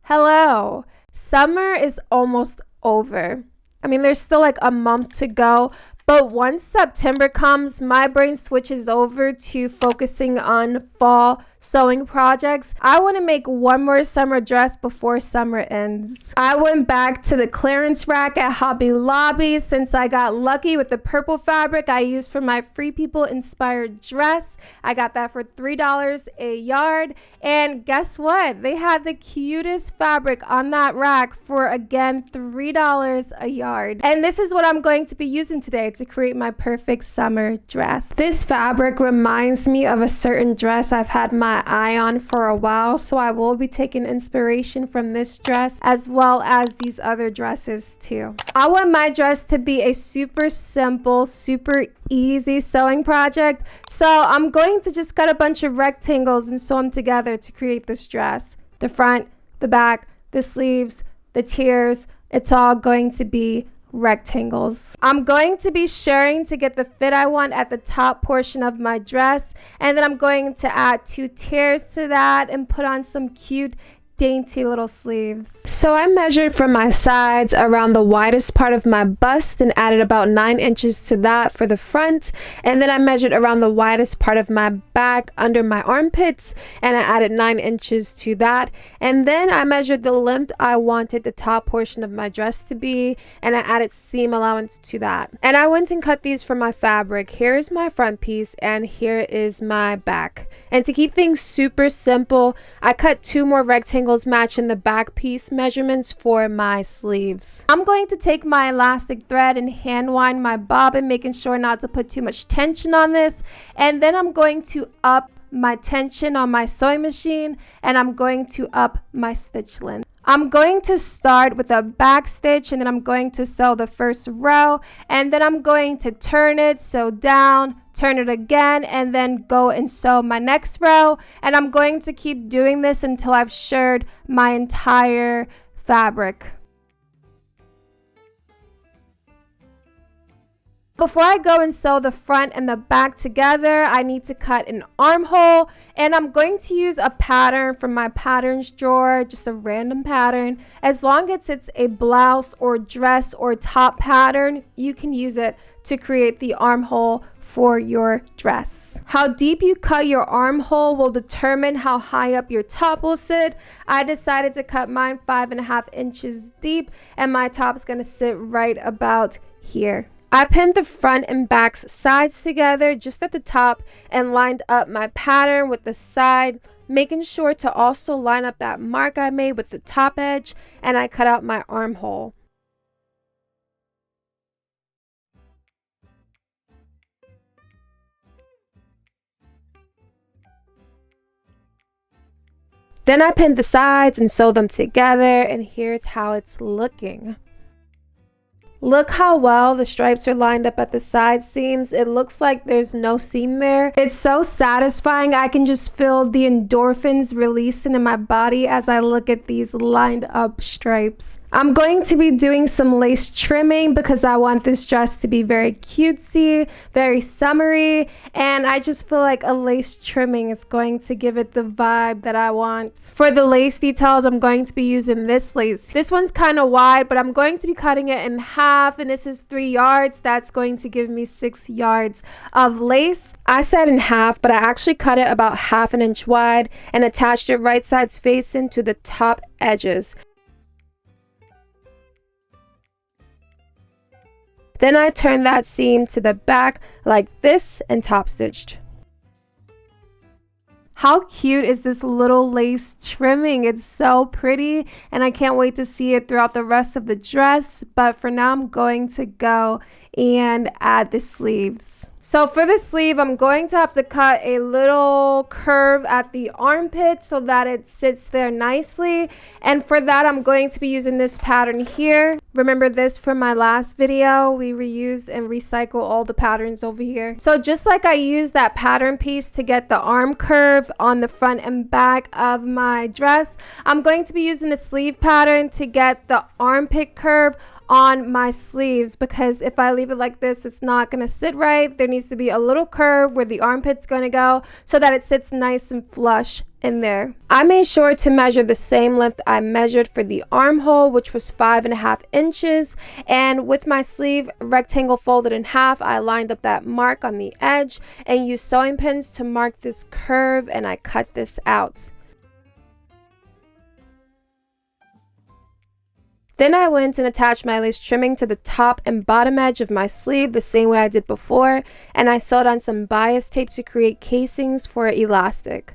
Hello. Summer is almost over. I mean, there's still like a month to go, but once September comes, my brain switches over to focusing on fall sewing projects. I want to make one more summer dress before summer ends. I went back to the clearance rack at Hobby Lobby since I got lucky with the purple fabric I used for my Free People inspired dress. I got that for $3 a yard, and guess what? They had the cutest fabric on that rack for, again, $3 a yard. And this is what I'm going to be using today to create my perfect summer dress. This fabric reminds me of a certain dress I've had my eye on for a while, so I will be taking inspiration from this dress as well as these other dresses too. I want my dress to be a super simple, super easy sewing project, so I'm going to just cut a bunch of rectangles and sew them together to create this dress. The front, the back, the sleeves, the tiers, it's all going to be rectangles. I'm going to be shirring to get the fit I want at the top portion of my dress, and then I'm going to add 2 tiers to that and put on some cute dainty little sleeves. So I measured from my sides around the widest part of my bust and added about 9 inches to that for the front, and then I measured around the widest part of my back under my armpits and I added 9 inches to that, and then I measured the length I wanted the top portion of my dress to be and I added seam allowance to that, and I went and cut these from my fabric. Here is my front piece and here is my back, and to keep things super simple, I cut 2 more rectangles matching the back piece measurements for my sleeves. I'm going to take my elastic thread and hand wind my bobbin, making sure not to put too much tension on this, and then I'm going to up my tension on my sewing machine and I'm going to up my stitch length. I'm going to start with a back stitch and then I'm going to sew the first row, and then I'm going to turn it, sew down, turn it again, and then go and sew my next row, and I'm going to keep doing this until I've shirred my entire fabric. Before I go and sew the front and the back together, I need to cut an armhole, and I'm going to use a pattern from my patterns drawer, just a random pattern. As long as it's a blouse or dress or top pattern, you can use it to create the armhole for your dress. How deep you cut your armhole will determine how high up your top will sit. I decided to cut mine 5.5 inches deep, and my top is going to sit right about here. I pinned the front and back sides together just at the top and lined up my pattern with the side, making sure to also line up that mark I made with the top edge, and I cut out my armhole. Then I pinned the sides and sewed them together, and here's how it's looking. Look how well the stripes are lined up at the side seams. It looks like there's no seam there. It's so satisfying. I can just feel the endorphins releasing in my body as I look at these lined up stripes. I'm going to be doing some lace trimming because I want this dress to be very cutesy, very summery, and I just feel like a lace trimming is going to give it the vibe that I want. For the lace details, I'm going to be using this lace. This one's kind of wide, but I'm going to be cutting it in half, and this is 3 yards. That's going to give me 6 yards of lace. I said in half, but I actually cut it about 1/2 inch wide and attached it right sides facing to the top edges. Then I turned that seam to the back like this and top stitched. How cute is this little lace trimming? It's so pretty, and I can't wait to see it throughout the rest of the dress, but for now I'm going to go and add the sleeves. So for the sleeve, I'm going to have to cut a little curve at the armpit so that it sits there nicely, and for that I'm going to be using this pattern here. Remember this from my last video, we reuse and recycle all the patterns over here. So just like I used that pattern piece to get the arm curve on the front and back of my dress, I'm going to be using the sleeve pattern to get the armpit curve on my sleeves, because if I leave it like this, it's not going to sit right. There needs to be a little curve where the armpit's going to go so that it sits nice and flush in there. I made sure to measure the same length I measured for the armhole, which was 5.5 inches. And with my sleeve rectangle folded in half, I lined up that mark on the edge and used sewing pins to mark this curve, and I cut this out. Then I went and attached my lace trimming to the top and bottom edge of my sleeve the same way I did before, and I sewed on some bias tape to create casings for elastic.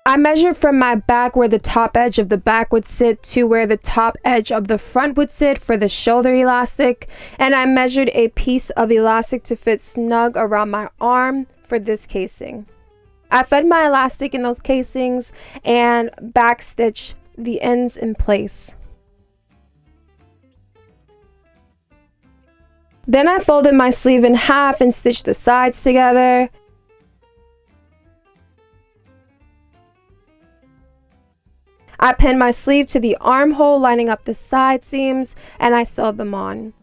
I measured from my back where the top edge of the back would sit to where the top edge of the front would sit for the shoulder elastic, and I measured a piece of elastic to fit snug around my arm for this casing. I fed my elastic in those casings and backstitched the ends in place. Then I folded my sleeve in half and stitched the sides together. I pinned my sleeve to the armhole, lining up the side seams, and I sewed them on.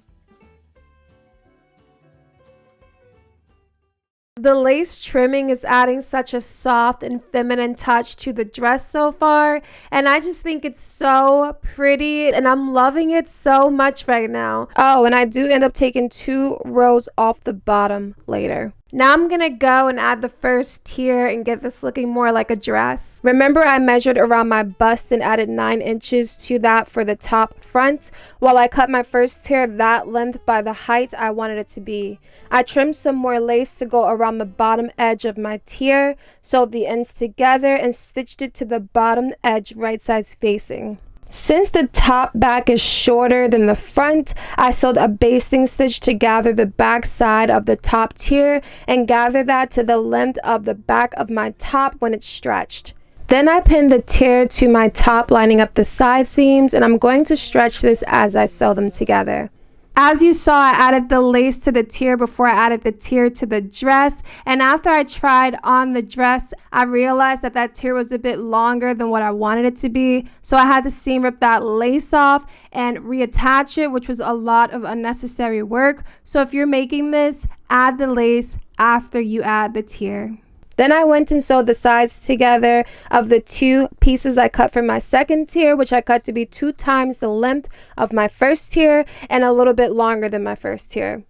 The lace trimming is adding such a soft and feminine touch to the dress so far, and I just think it's so pretty, and I'm loving it so much right now. Oh, and I do end up taking 2 rows off the bottom later. Now I'm gonna go and add the first tier and get this looking more like a dress. Remember, I measured around my bust and added 9 inches to that for the top front, while I cut my first tier that length by the height I wanted it to be. I trimmed some more lace to go around the bottom edge of my tier, sewed the ends together, and stitched it to the bottom edge right sides facing. Since the top back is shorter than the front, I sewed a basting stitch to gather the back side of the top tier and gather that to the length of the back of my top when it's stretched. Then I pinned the tier to my top, lining up the side seams, and I'm going to stretch this as I sew them together. As you saw, I added the lace to the tier before I added the tier to the dress, and after I tried on the dress, I realized that that tier was a bit longer than what I wanted it to be, so I had to seam rip that lace off and reattach it, which was a lot of unnecessary work. So if you're making this, add the lace after you add the tier. Then I went and sewed the sides together of the 2 pieces I cut from my second tier, which I cut to be 2 times the length of my first tier and a little bit longer than my first tier.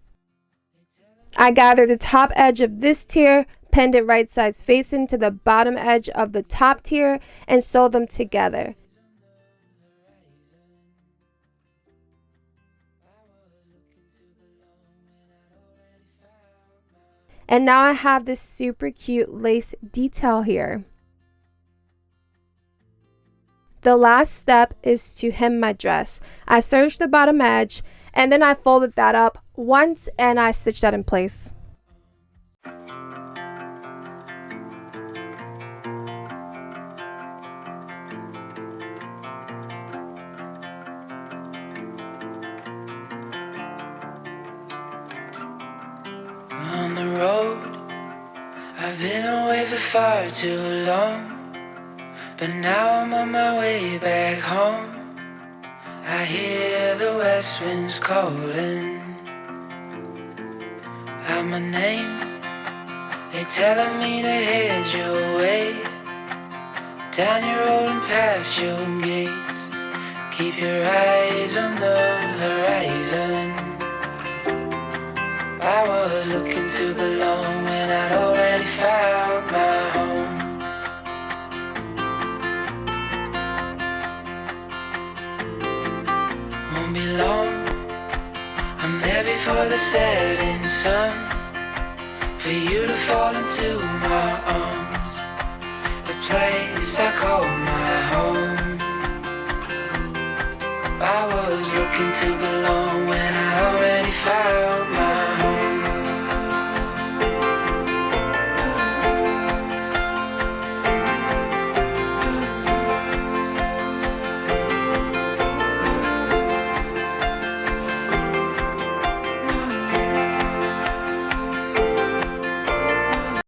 I gathered the top edge of this tier, pinned it right sides facing to the bottom edge of the top tier, and sewed them together. And now I have this super cute lace detail here. The last step is to hem my dress. I serged the bottom edge, and then I folded that up once and I stitched that in place. On the road, I've been away for far too long, but now I'm on my way back home. I hear the west winds calling out my name. They telling me to head your way, down your road and past your gates. Keep your eyes on the horizon. I was looking to belong when I'd already found my home. Won't be long, I'm there before the setting sun, for you to fall into my arms, a place I call